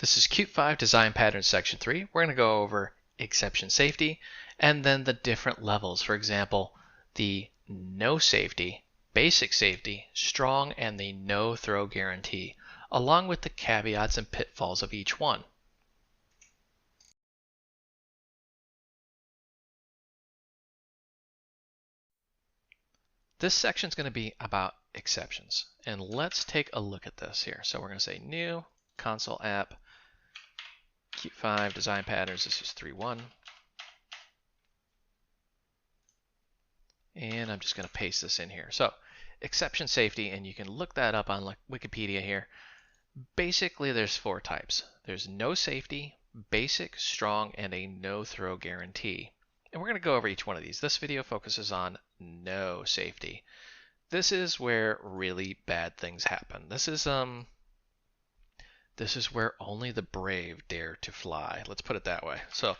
This is Qt 5 Design Patterns Section 3. We're going to go over exception safety and then the different levels. For example, the no safety, basic safety, strong, and the no throw guarantee, along with the caveats and pitfalls of each one. This section is going to be about exceptions. And let's take a look at this here. So we're going to say new console app, Qt 5 Design Patterns. This is 3.1. And I'm just going to paste this in here. So exception safety, and you can look that up on Wikipedia here. Basically, there's 4 types. There's no safety, basic, strong, and a no throw guarantee. And we're going to go over each one of these. This video focuses on no safety. This is where really bad things happen. This is where only the brave dare to fly. Let's put it that way. So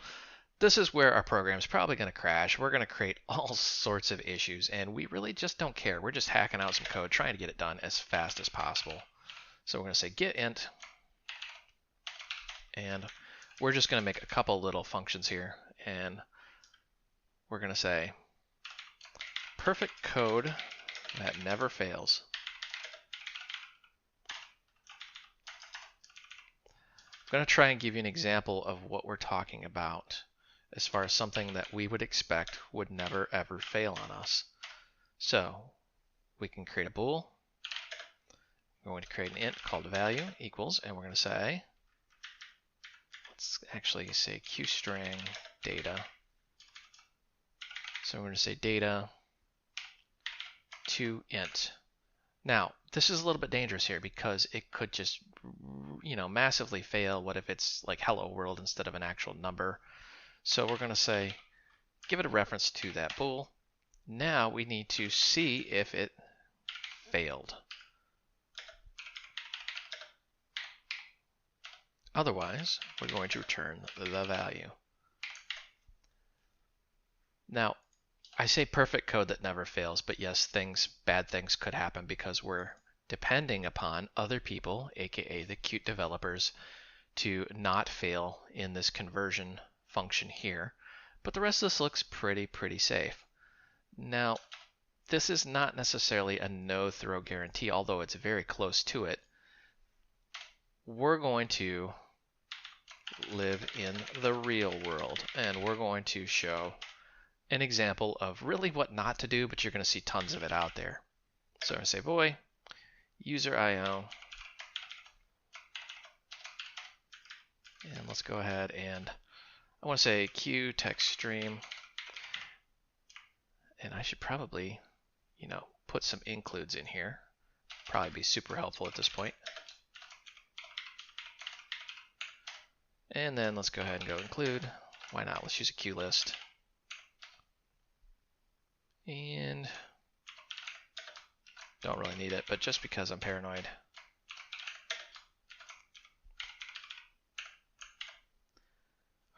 this is where our program is probably going to crash. We're going to create all sorts of issues, and we really just don't care. We're just hacking out some code, trying to get it done as fast as possible. So we're going to say get int, and we're just going to make a couple little functions here, and we're going to say perfect code that never fails. I'm going to try and give you an example of what we're talking about as far as something that we would expect would never ever fail on us. So we can create a bool. We're going to create an int called value equals, and we're going to say, let's actually say qstring data. So we're going to say data to int. Now, this is a little bit dangerous here because it could just, massively fail. What if it's like hello world instead of an actual number? So we're going to say, give it a reference to that bool. Now we need to see if it failed. Otherwise, we're going to return the value. Now, I say perfect code that never fails, but yes, bad things could happen because we're depending upon other people, aka the Qt developers, to not fail in this conversion function here. But the rest of this looks pretty safe. Now, this is not necessarily a no throw guarantee, although it's very close to it. We're going to live in the real world, and we're going to show an example of really what not to do, but you're going to see tons of it out there. So I'm going to say void user IO, and let's go ahead and I want to say Q text stream, and I should probably, put some includes in here. Probably be super helpful at this point. And then let's go ahead and go include. Why not? Let's use a Q list. And don't really need it, but just because I'm paranoid.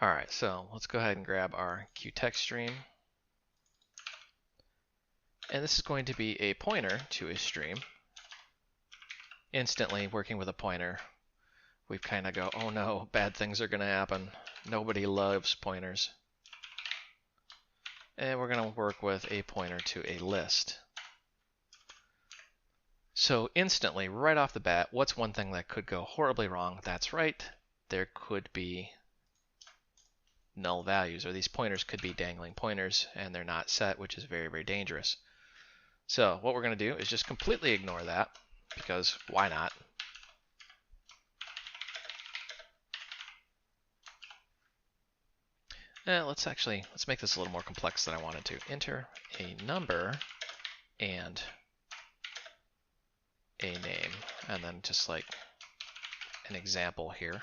All right, so let's go ahead and grab our QText stream. And this is going to be a pointer to a stream. Instantly, working with a pointer, we kind of go, oh no, bad things are going to happen. Nobody loves pointers. And we're going to work with a pointer to a list. So instantly, right off the bat, what's one thing that could go horribly wrong? That's right, there could be null values, or these pointers could be dangling pointers, and they're not set, which is very dangerous. So what we're going to do is just completely ignore that, because why not? Let's make this a little more complex than I wanted to. Enter a number and a name, and then just like an example here.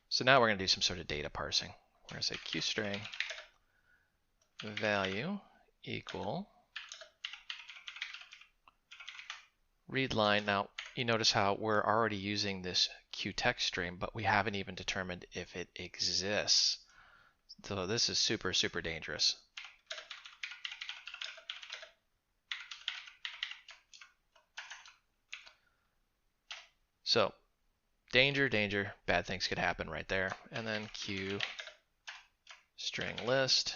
So now we're going to do some sort of data parsing. We're going to say qstring value equal read line. Now you notice how we're already using this QText stream, but we haven't even determined if it exists. So this is super dangerous. So danger, danger, bad things could happen right there. And then Q string list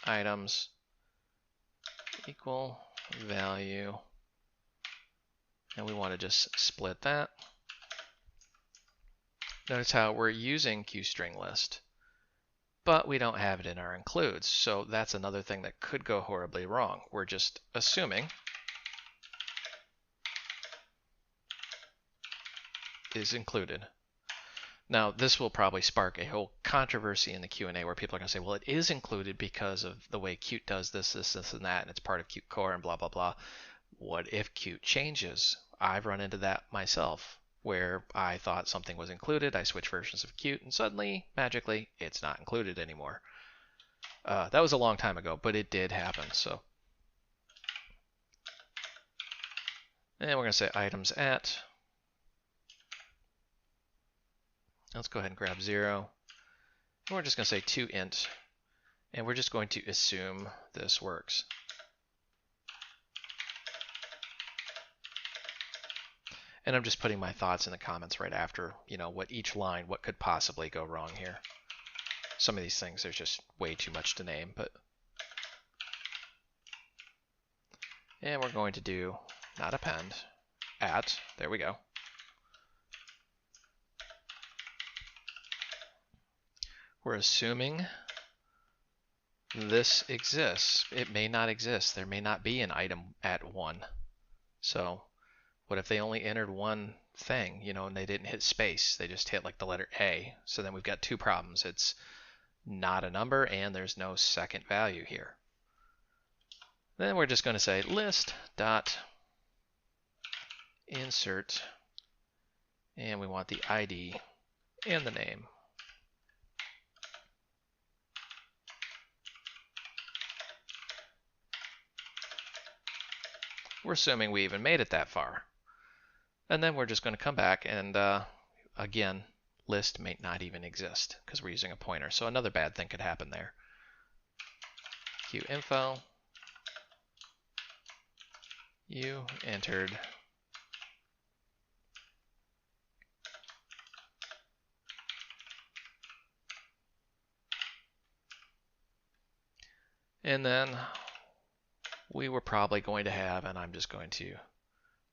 items equal value, and we want to just split that. Notice how we're using QStringList, but we don't have it in our includes. So that's another thing that could go horribly wrong. We're just assuming is included. Now, this will probably spark a whole controversy in the Q&A where people are going to say, well, it is included because of the way Qt does this, this, this, and that, and it's part of Qt core and blah, blah, blah. What if Qt changes? I've run into that myself, where I thought something was included, I switch versions of Qt, and suddenly, magically, it's not included anymore. That was a long time ago, but it did happen. So, and we're going to say items at. Let's go ahead and grab 0. And we're just going to say toInt, and we're just going to assume this works. And I'm just putting my thoughts in the comments right after, what each line, what could possibly go wrong here. Some of these things, there's just way too much to name, but. And we're going to do, not append, at, there we go. We're assuming this exists. It may not exist. There may not be an item at 1. So what if they only entered one thing, and they didn't hit space? They just hit like the letter A. So then we've got two problems. It's not a number and there's no second value here. Then we're just going to say list dot insert, and we want the ID and the name. We're assuming we even made it that far. And then we're just going to come back and, again, list may not even exist because we're using a pointer. So another bad thing could happen there. QInfo, you entered and then we were probably going to have, and I'm just going to,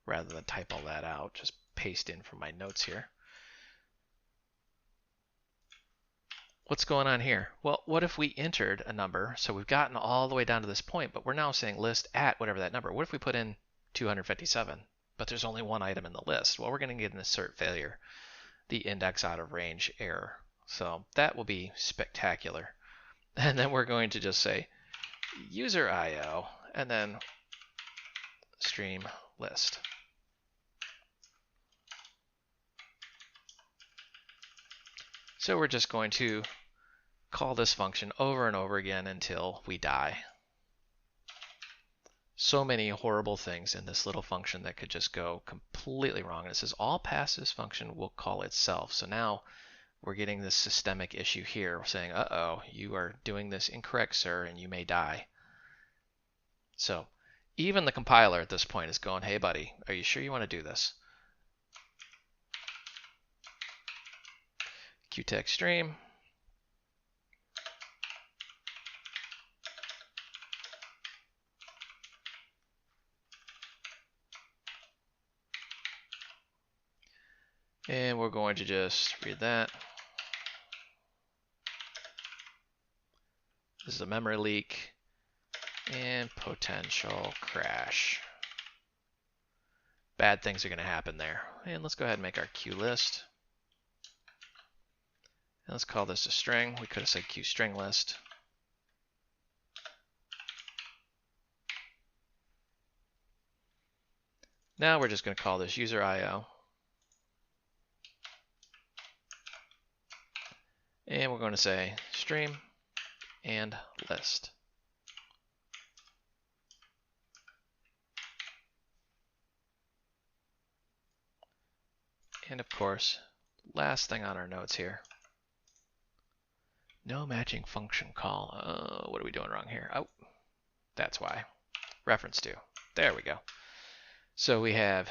rather than type all that out, just paste in from my notes here. What's going on here? Well, what if we entered a number? So we've gotten all the way down to this point, but we're now saying list at whatever that number. What if we put in 257, but there's only one item in the list? Well, we're going to get an assert failure, the index out of range error. So that will be spectacular. And then we're going to just say user IO, and then stream list. So we're just going to call this function over and over again until we die. So many horrible things in this little function that could just go completely wrong. And it says all past this function will call itself. So now we're getting this systemic issue here. We're saying, uh-oh, you are doing this incorrect, sir, and you may die. So even the compiler at this point is going, hey, buddy, are you sure you want to do this? Qtex stream. And we're going to just read that. This is a memory leak and potential crash. Bad things are going to happen there. And let's go ahead and make our Q list. And let's call this a string. We could have said QStringList. Now we're just going to call this user IO. And we're going to say stream and list. And of course, last thing on our notes here. No matching function call. What are we doing wrong here? Oh, that's why. Reference to. There we go. So we have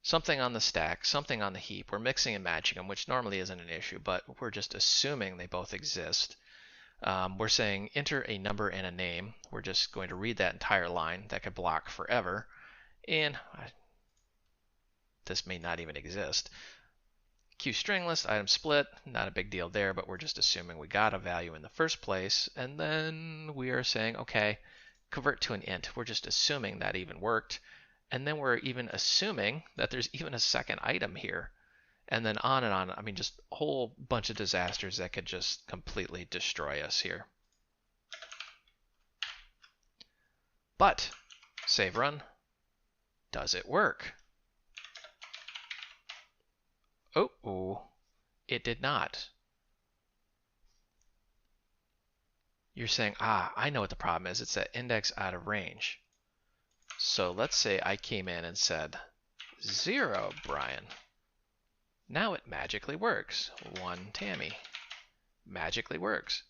something on the stack, something on the heap. We're mixing and matching them, which normally isn't an issue, but we're just assuming they both exist. We're saying enter a number and a name. We're just going to read that entire line. That could block forever. And this may not even exist. Q string list, item split, not a big deal there, but we're just assuming we got a value in the first place. And then we are saying, okay, convert to an int. We're just assuming that even worked. And then we're even assuming that there's even a second item here. And then on and on. I mean, just a whole bunch of disasters that could just completely destroy us here. But, save run. Does it work? Oh, it did not. You're saying, I know what the problem is. It's that index out of range. So let's say I came in and said 0, Brian. Now it magically works. 1, Tammy. Magically works.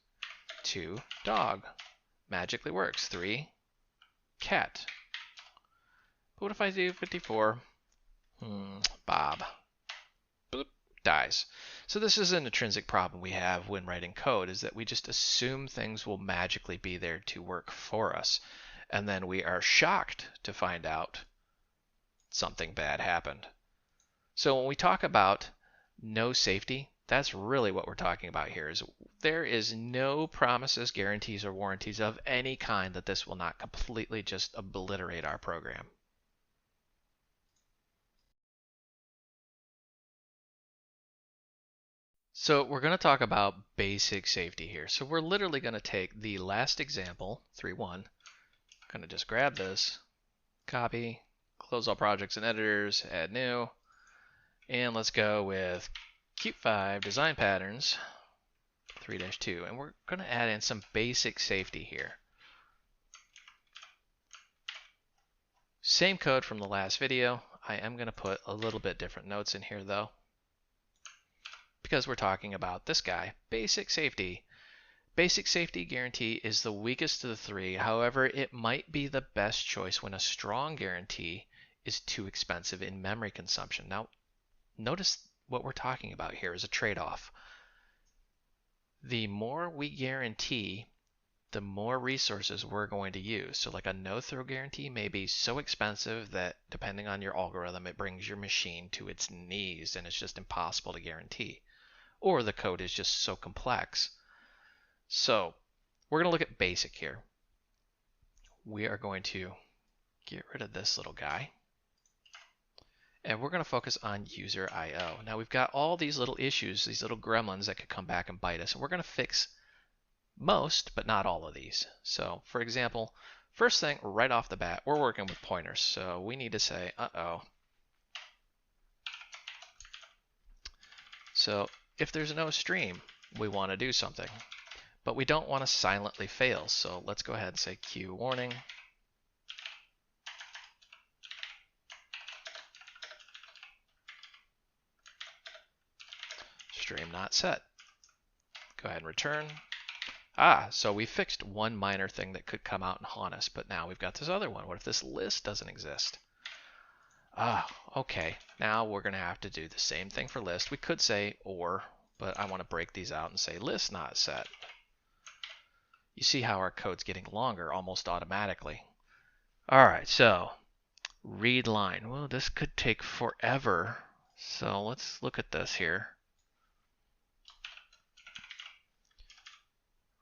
2, dog. Magically works. 3, cat. But what if I do 54? Bob. Boop, dies. So this is an intrinsic problem we have when writing code, is that we just assume things will magically be there to work for us. And then we are shocked to find out something bad happened. So when we talk about no safety, that's really what we're talking about here. Is there is no promises, guarantees, or warranties of any kind that this will not completely just obliterate our program. So we're going to talk about basic safety here. So we're literally going to take the last example, 3.1, going to just grab this, copy, close all projects and editors, add new, and let's go with Qt 5 design patterns 3-2, and we're going to add in some basic safety here. Same code from the last video. I am going to put a little bit different notes in here though, because we're talking about this guy, basic safety. Basic safety guarantee is the weakest of the three. However, it might be the best choice when a strong guarantee is too expensive in memory consumption. Now, notice what we're talking about here is a trade-off. The more we guarantee, the more resources we're going to use. So like a no-throw guarantee may be so expensive that depending on your algorithm, it brings your machine to its knees and it's just impossible to guarantee. Or the code is just so complex. So we're going to look at basic here. We are going to get rid of this little guy. And we're going to focus on user I/O. Now we've got all these little issues, these little gremlins that could come back and bite us. And we're going to fix most, but not all of these. So for example, first thing right off the bat, we're working with pointers. So we need to say, So if there's no stream, we want to do something. But we don't want to silently fail, so let's go ahead and say Q warning. Stream not set. Go ahead and return. So we fixed one minor thing that could come out and haunt us, but now we've got this other one. What if this list doesn't exist? Okay. Now we're going to have to do the same thing for list. We could say or, but I want to break these out and say list not set. You see how our code's getting longer almost automatically. All right, so read line. Well, this could take forever. So let's look at this here.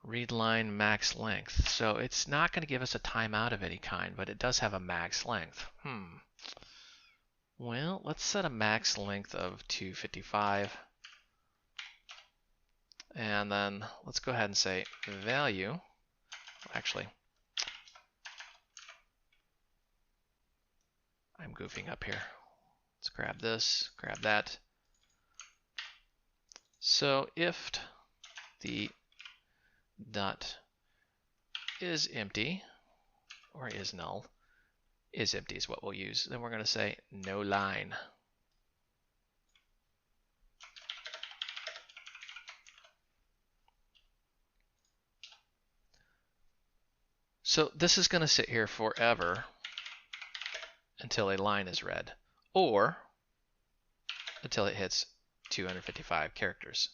Read line max length. So it's not going to give us a timeout of any kind, but it does have a max length. Well, let's set a max length of 255. And then let's go ahead and say value. Actually, I'm goofing up here. Let's grab this, grab that. So if the dot is empty, or is null, is empty is what we'll use. Then we're going to say no line. So this is going to sit here forever until a line is read. Or until it hits 255 characters.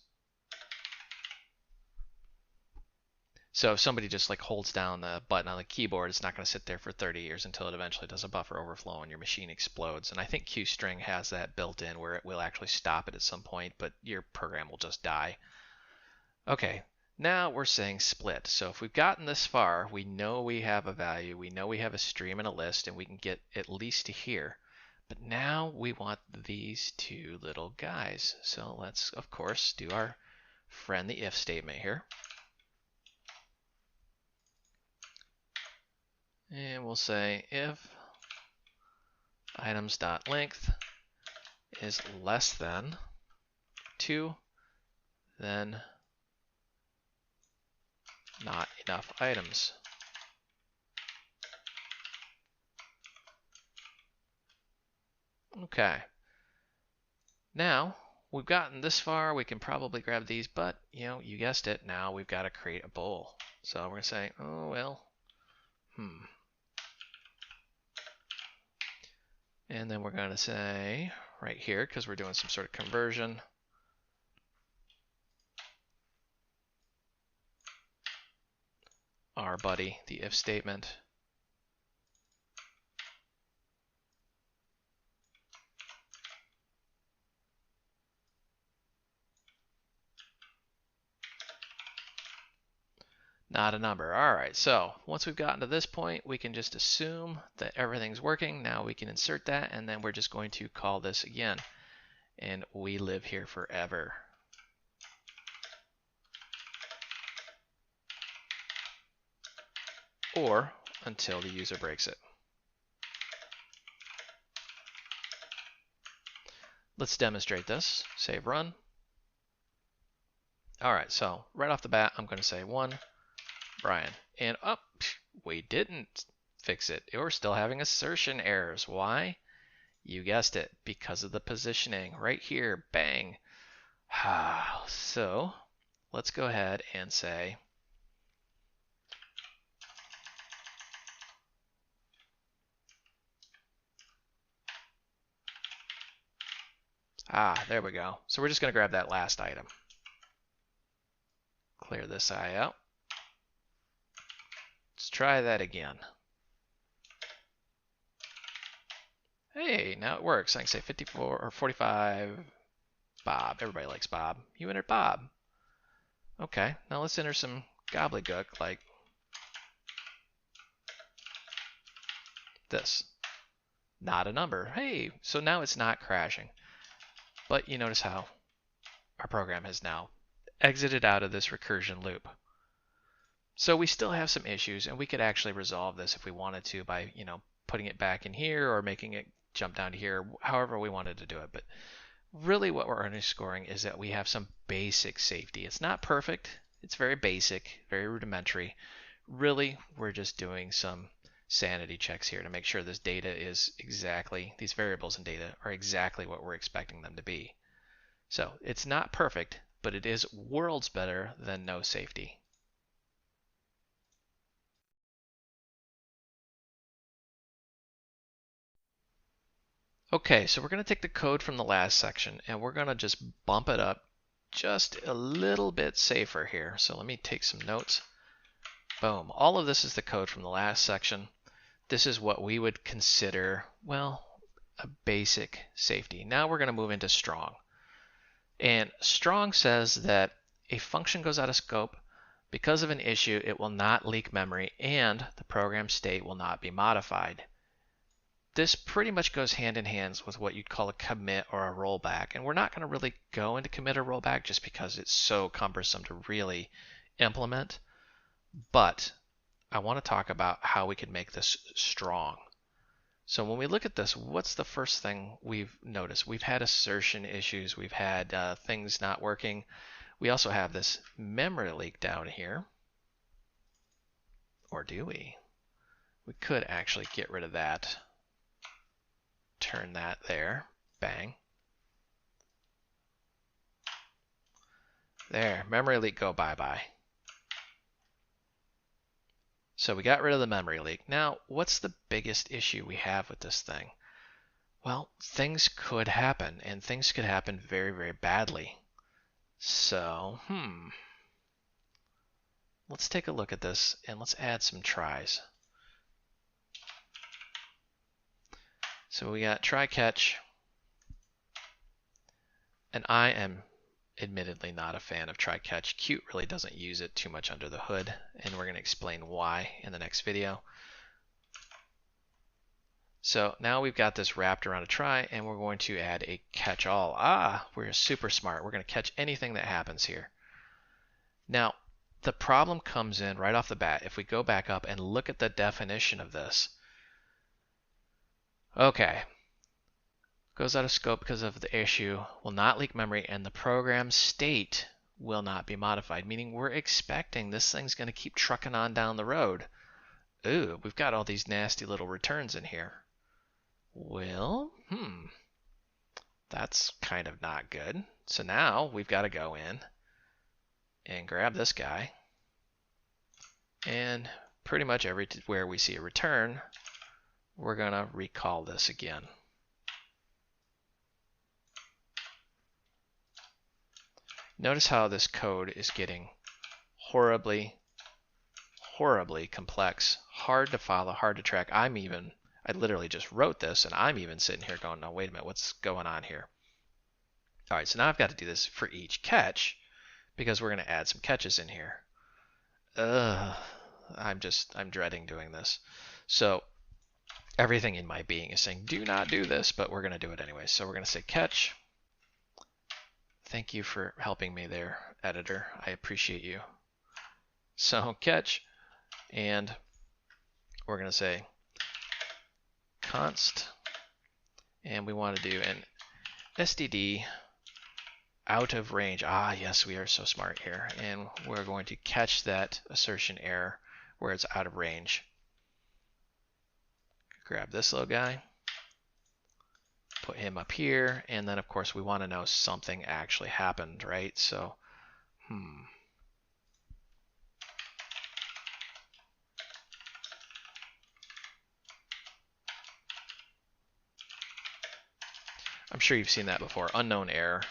So if somebody just like holds down the button on the keyboard, it's not going to sit there for 30 years until it eventually does a buffer overflow and your machine explodes. And I think QString has that built in where it will actually stop it at some point, but your program will just die. Okay, now we're saying split. So if we've gotten this far, we know we have a value, we know we have a stream and a list, and we can get at least to here. But now we want these two little guys. So let's, of course, do our friend the if statement here. And we'll say if items.length is less than 2, then not enough items. Okay. Now we've gotten this far, we can probably grab these, but you guessed it, now we've got to create a bool. So we're going to say, oh well, And then we're going to say right here, because we're doing some sort of conversion, our buddy, the if statement, not a number. All right, so once we've gotten to this point, we can just assume that everything's working. Now we can insert that, and then we're just going to call this again. And we live here forever. Or until the user breaks it. Let's demonstrate this. Save run. All right, so right off the bat, I'm going to say 1, Brian. And we didn't fix it. We're still having assertion errors. Why? You guessed it, because of the positioning. Right here, bang. So let's go ahead and say there we go. So we're just going to grab that last item. Clear this eye out. Let's try that again. Hey, now it works. I can say 54 or 45 Bob. Everybody likes Bob. You entered Bob. Okay, now let's enter some gobbledygook like this. Not a number. Hey, so now it's not crashing. But you notice how our program has now exited out of this recursion loop. So we still have some issues, and we could actually resolve this if we wanted to by, putting it back in here or making it jump down to here, however we wanted to do it. But really what we're underscoring is that we have some basic safety. It's not perfect. It's very basic, very rudimentary. Really, we're just doing some sanity checks here to make sure this data is exactly, these variables and data are exactly what we're expecting them to be. So it's not perfect, but it is worlds better than no safety. Okay, so we're going to take the code from the last section and we're going to just bump it up just a little bit safer here. So let me take some notes. Boom. All of this is the code from the last section. This is what we would consider, well, a basic safety. Now we're going to move into strong. And strong says that a function goes out of scope because of an issue. It will not leak memory and the program state will not be modified. This pretty much goes hand in hand with what you'd call a commit or a rollback. And we're not going to really go into commit or rollback just because it's so cumbersome to really implement. But I want to talk about how we can make this strong. So when we look at this, what's the first thing we've noticed? We've had assertion issues. We've had things not working. We also have this memory leak down here. Or do we? We could actually get rid of that. Turn that there. Bang. There. Memory leak, go bye-bye. So we got rid of the memory leak. Now, what's the biggest issue we have with this thing? Well, things could happen, and things could happen very, very badly. So, let's take a look at this and let's add some tries. So we got try catch, and I am admittedly not a fan of try catch. Qt really doesn't use it too much under the hood, and we're going to explain why in the next video. So now we've got this wrapped around a try, and we're going to add a catch all. We're super smart. We're going to catch anything that happens here. Now, the problem comes in right off the bat. If we go back up and look at the definition of this. Okay. Goes out of scope because of the issue, will not leak memory, and the program state will not be modified, meaning we're expecting this thing's going to keep trucking on down the road. Ooh, we've got all these nasty little returns in here. Well, that's kind of not good. So now we've got to go in and grab this guy, and pretty much everywhere we see a return, we're going to recall this again. Notice how this code is getting horribly, horribly complex, hard to follow, hard to track. I literally just wrote this, and I'm even sitting here going, no, wait a minute, what's going on here? All right, so now I've got to do this for each catch because we're going to add some catches in here. I'm dreading doing this. So everything in my being is saying, do not do this, but we're going to do it anyway. So we're going to say catch. Thank you for helping me there, editor. I appreciate you. So catch, and we're going to say const, and we want to do an STD out of range. Yes, we are so smart here. And we're going to catch that assertion error where it's out of range. Grab this little guy, put him up here, and then of course we want to know something actually happened, right? So, I'm sure you've seen that before. Unknown error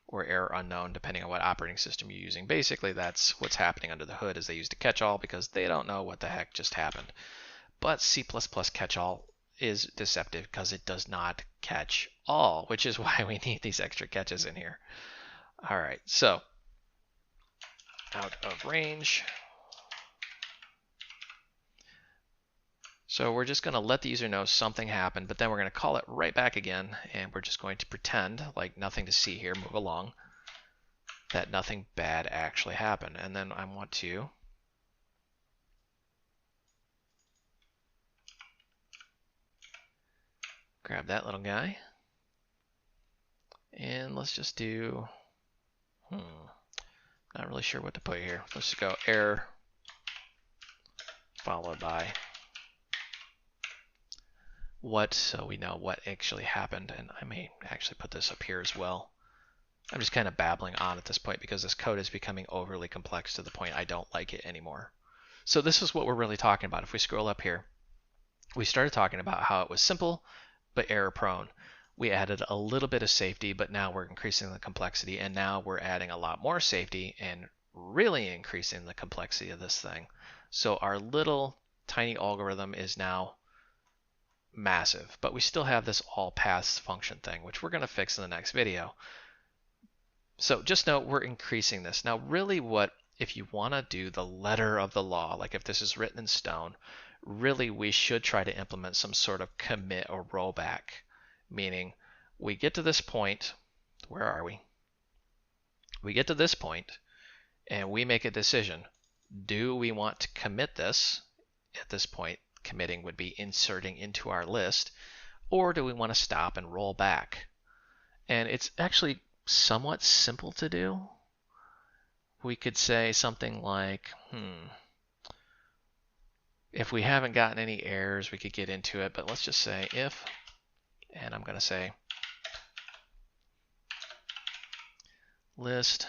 or error unknown, depending on what operating system you're using. Basically, that's what's happening under the hood is they used a catch-all because they don't know what the heck just happened. But C++ catch-all is deceptive because it does not catch all, which is why we need these extra catches in here. All right, so out of range. So we're just going to let the user know something happened, but then we're going to call it right back again, and we're just going to pretend like nothing to see here, move along, that nothing bad actually happened. And then I want to grab that little guy, and let's just do, not really sure what to put here. Let's just go error followed by what, so we know what actually happened. And I may actually put this up here as well. I'm just kind of babbling on at this point because this code is becoming overly complex to the point I don't like it anymore. So this is what we're really talking about. If we scroll up here, we started talking about how it was simple but error prone. We added a little bit of safety, but now we're increasing the complexity, and now we're adding a lot more safety and really increasing the complexity of this thing. So our little tiny algorithm is now massive, but we still have this all paths function thing, which we're going to fix in the next video. So just note we're increasing this. Now really if you want to do the letter of the law, like if this is written in stone, really we should try to implement some sort of commit or rollback, meaning we get to this point, where are we? We get to this point and we make a decision. Do we want to commit this? At this point, committing would be inserting into our list, or do we want to stop and roll back? And it's actually somewhat simple to do. We could say something like, if we haven't gotten any errors, we could get into it, but let's just say if, and I'm going to say list.length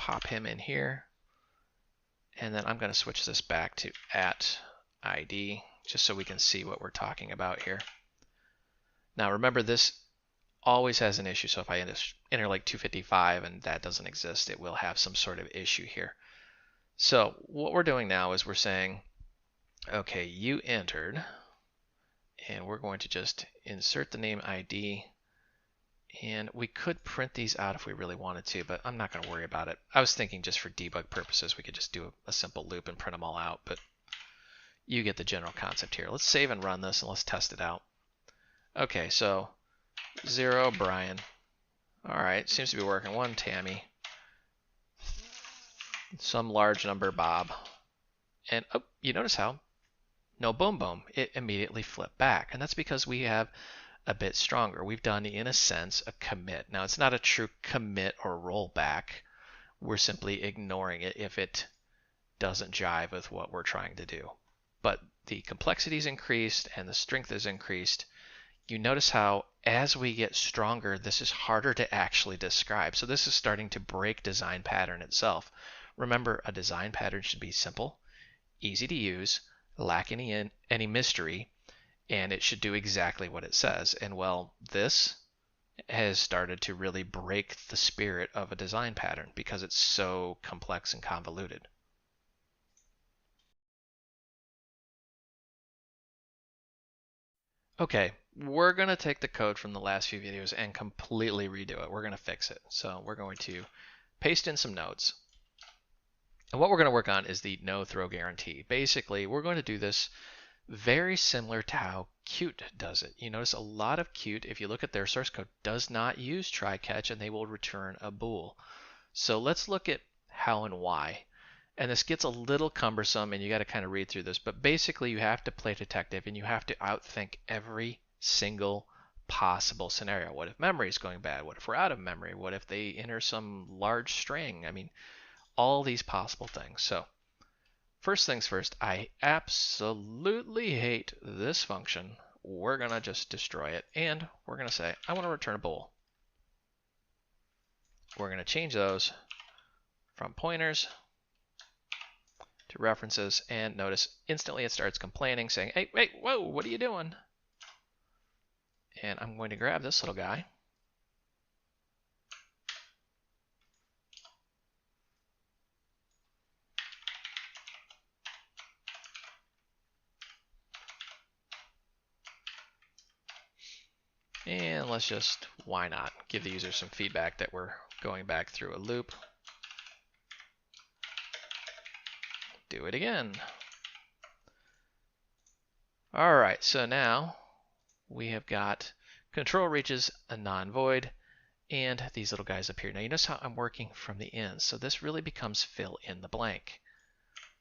pop him in here. And then I'm going to switch this back to @ID just so we can see what we're talking about here. Now remember, this always has an issue. So if I enter like 255 and that doesn't exist, it will have some sort of issue here. So what we're doing now is we're saying, okay, you entered, and we're going to just insert the name ID. And we could print these out if we really wanted to, but I'm not going to worry about it. I was thinking just for debug purposes, we could just do a simple loop and print them all out, but you get the general concept here. Let's save and run this and let's test it out. Okay, so 0 Brian. All right, seems to be working. 1 Tammy. Some large number Bob. And oh, you notice how no boom boom. It immediately flipped back, and that's because we have a bit stronger. We've done, in a sense, a commit. Now, it's not a true commit or rollback. We're simply ignoring it if it doesn't jive with what we're trying to do. But the complexity is increased and the strength is increased. You notice how, as we get stronger, this is harder to actually describe. So this is starting to break design pattern itself. Remember, a design pattern should be simple, easy to use, lack any mystery, and it should do exactly what it says. And well, this has started to really break the spirit of a design pattern because it's so complex and convoluted. Okay, we're going to take the code from the last few videos and completely redo it. We're going to fix it. So we're going to paste in some nodes. And what we're going to work on is the no throw guarantee. Basically, we're going to do this very similar to how Qt does it. You notice a lot of Qt, if you look at their source code, does not use try catch, and they will return a bool. So let's look at how and why. And this gets a little cumbersome, and you got to kind of read through this, but basically you have to play detective and you have to outthink every single possible scenario. What if memory is going bad? What if we're out of memory? What if they enter some large string? I mean, all these possible things. So first things first, I absolutely hate this function. We're going to just destroy it, and we're going to say, I want to return a bool. We're going to change those from pointers to references, and notice instantly it starts complaining, saying, hey, wait, whoa, what are you doing? And I'm going to grab this little guy. And let's just, why not, give the user some feedback that we're going back through a loop. Do it again. All right, so now we have got control reaches a non-void, and these little guys appear. Now you notice how I'm working from the ends, so this really becomes fill in the blank.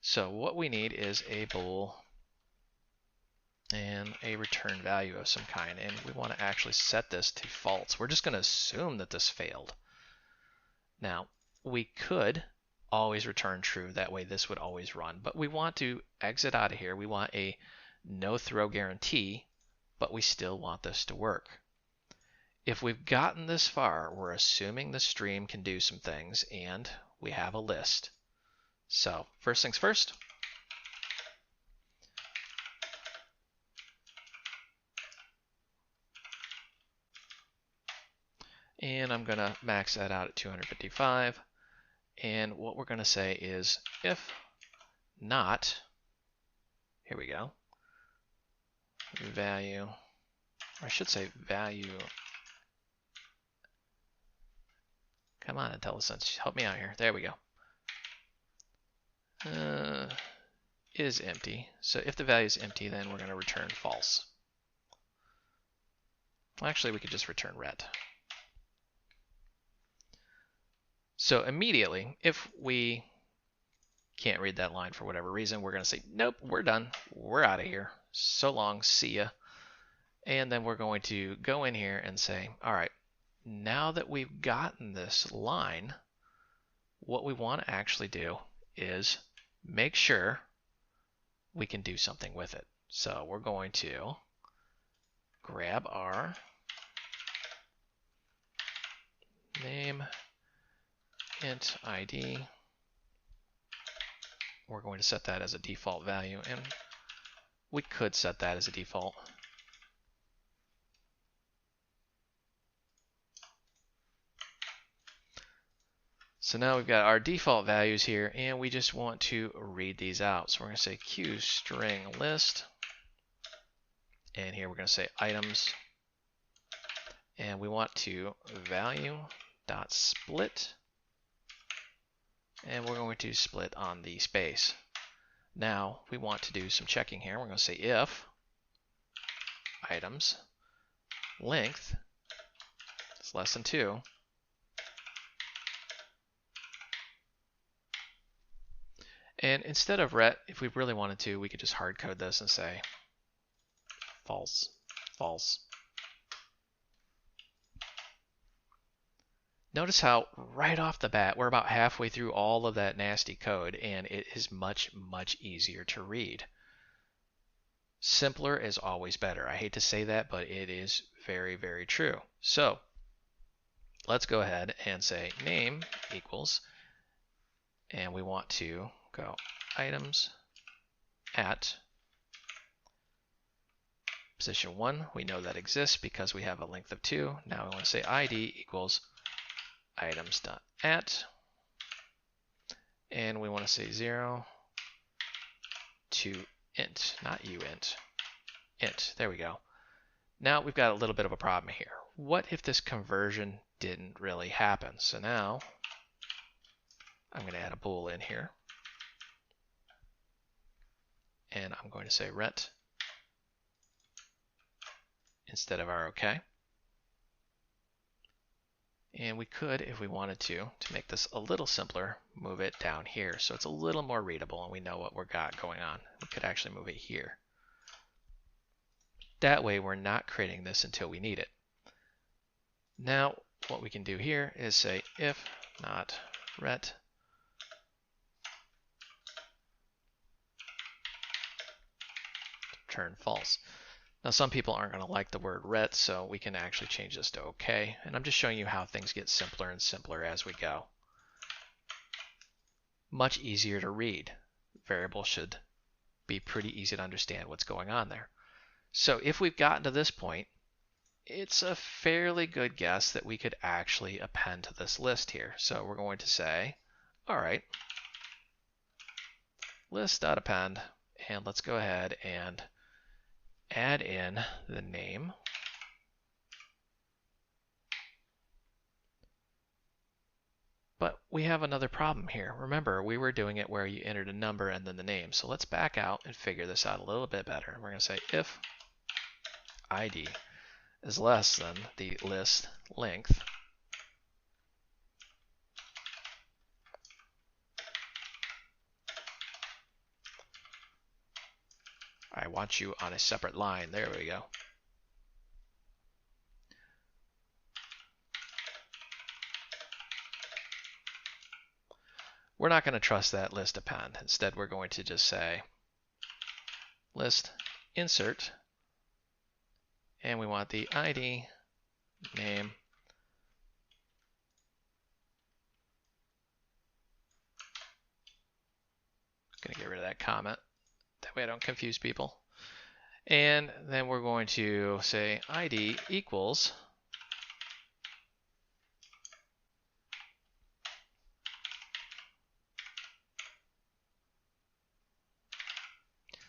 So what we need is a bool and a return value of some kind, and we want to actually set this to false. We're just going to assume that this failed. Now we could always return true, that way this would always run, but we want to exit out of here. We want a no throw guarantee, but we still want this to work. If we've gotten this far, we're assuming the stream can do some things, and we have a list. So first things first, and I'm going to max that out at 255. And what we're going to say is if not, here we go, value, or I should say value, come on, IntelliSense, help me out here. There we go. Is empty. So if the value is empty, then we're going to return false. Well, actually, we could just return ret. So immediately, if we can't read that line for whatever reason, we're going to say, nope, we're done. We're out of here. So long, see ya. And then we're going to go in here and say, all right, now that we've gotten this line, what we want to actually do is make sure we can do something with it. So we're going to grab our name int ID. We're going to set that as a default value, and we could set that as a default. So now we've got our default values here, and we just want to read these out. So we're going to say QString_list, and here we're going to say items, and we want to value.split, and we're going to split on the space. Now we want to do some checking here. We're going to say if items length is less than 2, and instead of ret, if we really wanted to, we could just hard code this and say false, false. Notice how right off the bat, we're about halfway through all of that nasty code, and it is much, much easier to read. Simpler is always better. I hate to say that, but it is very, very true. So let's go ahead and say name equals, and we want to go items at position 1. We know that exists because we have a length of 2. Now we want to say ID equals items.at, and we want to say 0 to int, not uint, int. There we go. Now we've got a little bit of a problem here. What if this conversion didn't really happen? So now I'm going to add a bool in here, and I'm going to say ret instead of our OK. And we could, if we wanted to make this a little simpler, move it down here so it's a little more readable and we know what we've got going on. We could actually move it here. That way we're not creating this until we need it. Now what we can do here is say if not ret turn false. Now some people aren't going to like the word ret, so we can actually change this to OK. And I'm just showing you how things get simpler and simpler as we go. Much easier to read. Variables should be pretty easy to understand what's going on there. So if we've gotten to this point, it's a fairly good guess that we could actually append to this list here. So we're going to say, all right, list.append, and let's go ahead and add in the name, but we have another problem here. Remember, we were doing it where you entered a number and then the name. So let's back out and figure this out a little bit better. We're going to say if ID is less than the list length, I want you on a separate line. There we go. We're not going to trust that list append. Instead, we're going to just say list insert, and we want the ID, name, I'm going to get rid of that comment. That way I don't confuse people. And then we're going to say ID equals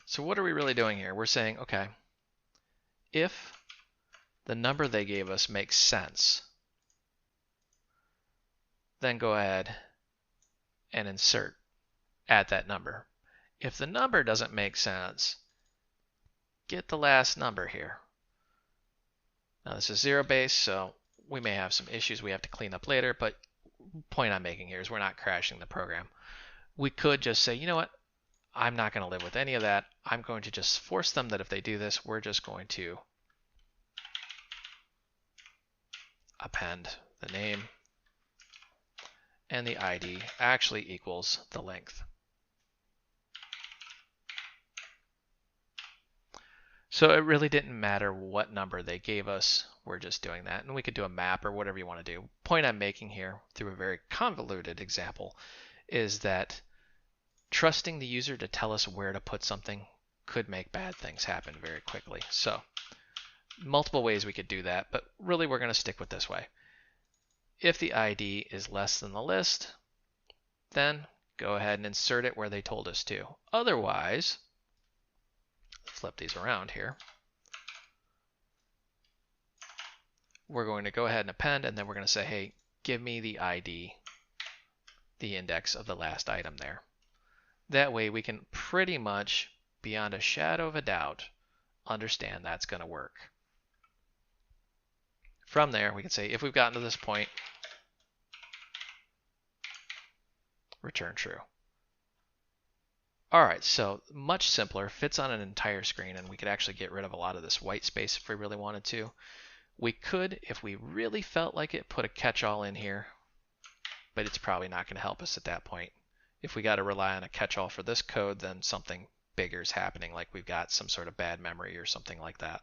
so what are we really doing here? We're saying, okay, if the number they gave us makes sense, then go ahead and insert at that number. If the number doesn't make sense, get the last number here. Now this is zero base, so we may have some issues we have to clean up later, but the point I'm making here is we're not crashing the program. We could just say, you know what, I'm not going to live with any of that. I'm going to just force them that if they do this, we're just going to append the name and the ID actually equals the length. So it really didn't matter what number they gave us. we're just doing that. And we could do a map or whatever you want to do. Point I'm making here through a very convoluted example is that trusting the user to tell us where to put something could make bad things happen very quickly. So multiple ways we could do that, but really we're going to stick with this way. If the ID is less than the list, then go ahead and insert it where they told us to. Otherwise, flip these around here. We're going to go ahead and append, and then we're going to say, hey, give me the ID, the index of the last item there. That way we can pretty much, beyond a shadow of a doubt, understand that's going to work. From there, we can say, if we've gotten to this point, return true. All right, so much simpler, fits on an entire screen, and we could actually get rid of a lot of this white space if we really wanted to. We could, if we really felt like it, put a catch-all in here, but it's probably not going to help us at that point. If we got to rely on a catch-all for this code, then something bigger is happening, like we've got some sort of bad memory or something like that.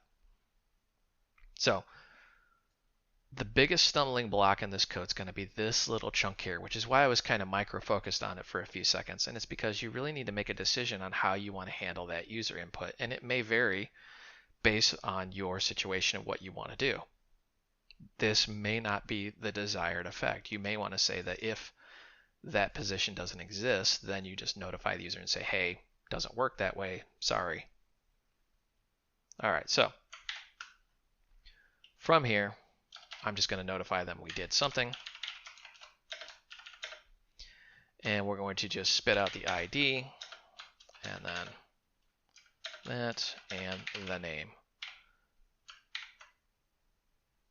So the biggest stumbling block in this code is going to be this little chunk here, which is why I was kind of micro-focused on it for a few seconds. And it's because you really need to make a decision on how you want to handle that user input. And it may vary based on your situation of what you want to do. This may not be the desired effect. You may want to say that if that position doesn't exist, then you just notify the user and say, hey, doesn't work that way, sorry. All right, so from here, I'm just going to notify them we did something. And we're going to just spit out the ID, and then that, and the name.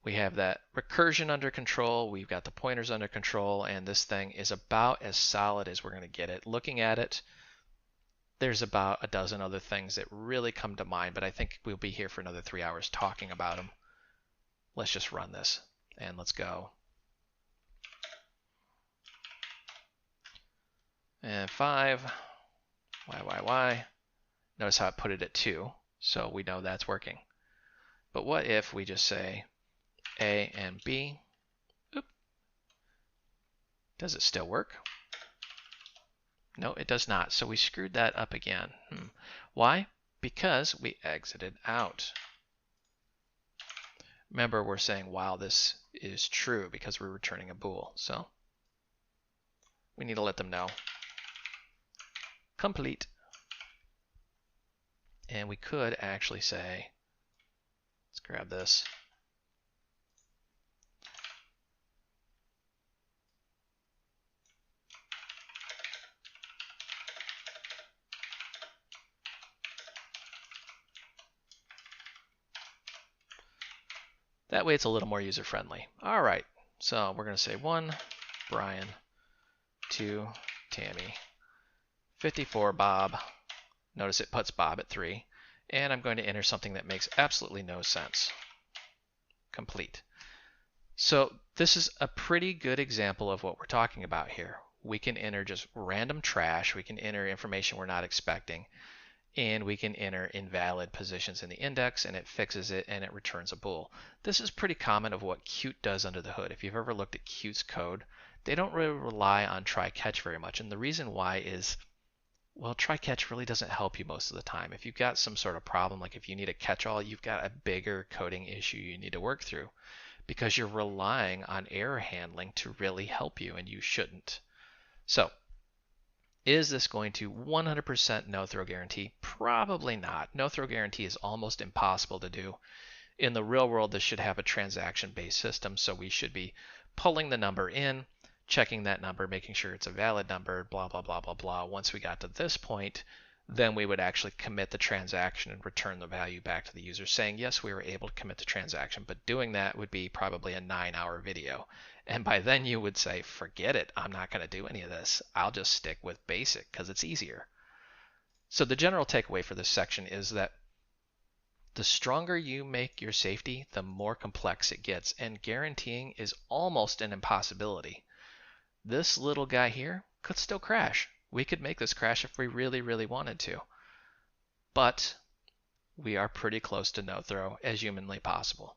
We have that recursion under control, we've got the pointers under control, and this thing is about as solid as we're going to get it. Looking at it, there's about a dozen other things that really come to mind, but I think we'll be here for another 3 hours talking about them. Let's just run this, and let's go. And 5, y. Notice how I put it at 2, so we know that's working. But what if we just say A and B? Oop. Does it still work? No, it does not. So we screwed that up again. Why? Because we exited out. Remember, we're saying while this is true because we're returning a bool. So we need to let them know. Complete. And we could actually say, let's grab this. That way it's a little more user-friendly. All right, so we're going to say 1, Brian, 2, Tammy, 54, Bob. Notice it puts Bob at 3. And I'm going to enter something that makes absolutely no sense. Complete. So this is a pretty good example of what we're talking about here. We can enter just random trash. We can enter information we're not expecting. And we can enter invalid positions in the index, and it fixes it, and it returns a bool. This is pretty common of what Qt does under the hood. If you've ever looked at Qt's code, they don't really rely on try-catch very much. And the reason why is, well, try-catch really doesn't help you most of the time. If you've got some sort of problem, like if you need a catch-all, you've got a bigger coding issue you need to work through because you're relying on error handling to really help you, and you shouldn't. So, is this going to 100% no-throw guarantee? Probably not. No-throw guarantee is almost impossible to do. In the real world, this should have a transaction-based system, so we should be pulling the number in, checking that number, making sure it's a valid number, blah, blah, blah, blah, blah. Once we got to this point, then we would actually commit the transaction and return the value back to the user saying, yes, we were able to commit the transaction, but doing that would be probably a 9-hour video. And by then you would say, forget it, I'm not going to do any of this. I'll just stick with basic because it's easier. So the general takeaway for this section is that the stronger you make your safety, the more complex it gets, and guaranteeing is almost an impossibility. This little guy here could still crash. We could make this crash if we really, really wanted to. But we are pretty close to no throw as humanly possible.